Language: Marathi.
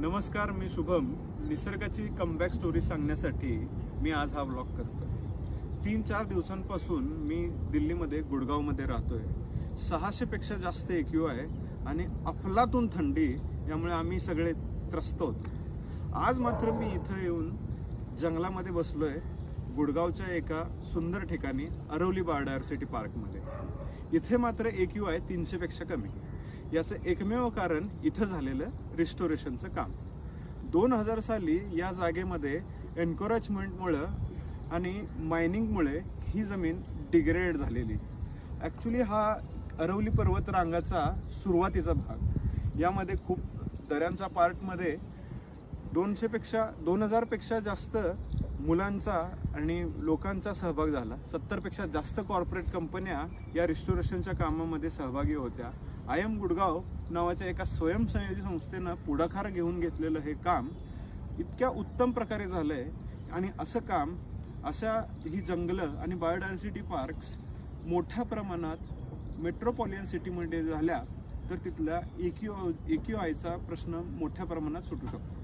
नमस्कार, मी शुभम. निसर्गाची कमबॅक स्टोरी सांगण्यासाठी मी आज हा व्लॉग करतो. 3-4 दिवसांपासून मी दिल्लीमध्ये गुडगावमध्ये राहतोय. 600 पेक्षा जास्त AQ आहे आणि अफलातून थंडी, यामुळे आम्ही सगळे त्रस्त आहोत. आज मात्र मी इथं येऊन जंगलामध्ये बसलोय, गुडगावच्या एका सुंदर ठिकाणी, अरवली बायोडायव्हर्सिटी पार्कमध्ये. इथे मात्र AQ आहे 300 पेक्षा कमी. याचं एकमेव कारण इथं झालेलं रिस्टोरेशनचं काम. 2000 साली या जागेमध्ये एन्करेजमेंटमुळं आणि मायनिंगमुळे ही जमीन डिग्रेड झालेली. ॲक्च्युली हा अरवली पर्वतरांगाचा सुरुवातीचा भाग. यामध्ये खूप दऱ्यांचा पार्टमध्ये 2000 पेक्षा जास्त मुलांचा आणि लोकांचा सहभाग झाला. 70 पेक्षा जास्त कॉर्पोरेट कंपन्या या रिस्टोरेशनच्या कामामध्ये सहभागी होत्या. IM गुडगाव नावाच्या एका स्वयंसेवी संस्थेनं पुढाकार घेऊन घेतलेलं हे काम इतक्या उत्तम प्रकारे झालं आहे. आणि असं काम, अशा ही जंगलं आणि बायोडायव्हर्सिटी पार्क्स मोठ्या प्रमाणात मेट्रोपॉलियन सिटीमध्ये झाल्या तर तिथल्या AQIचा प्रश्न मोठ्या प्रमाणात सुटू शकतो.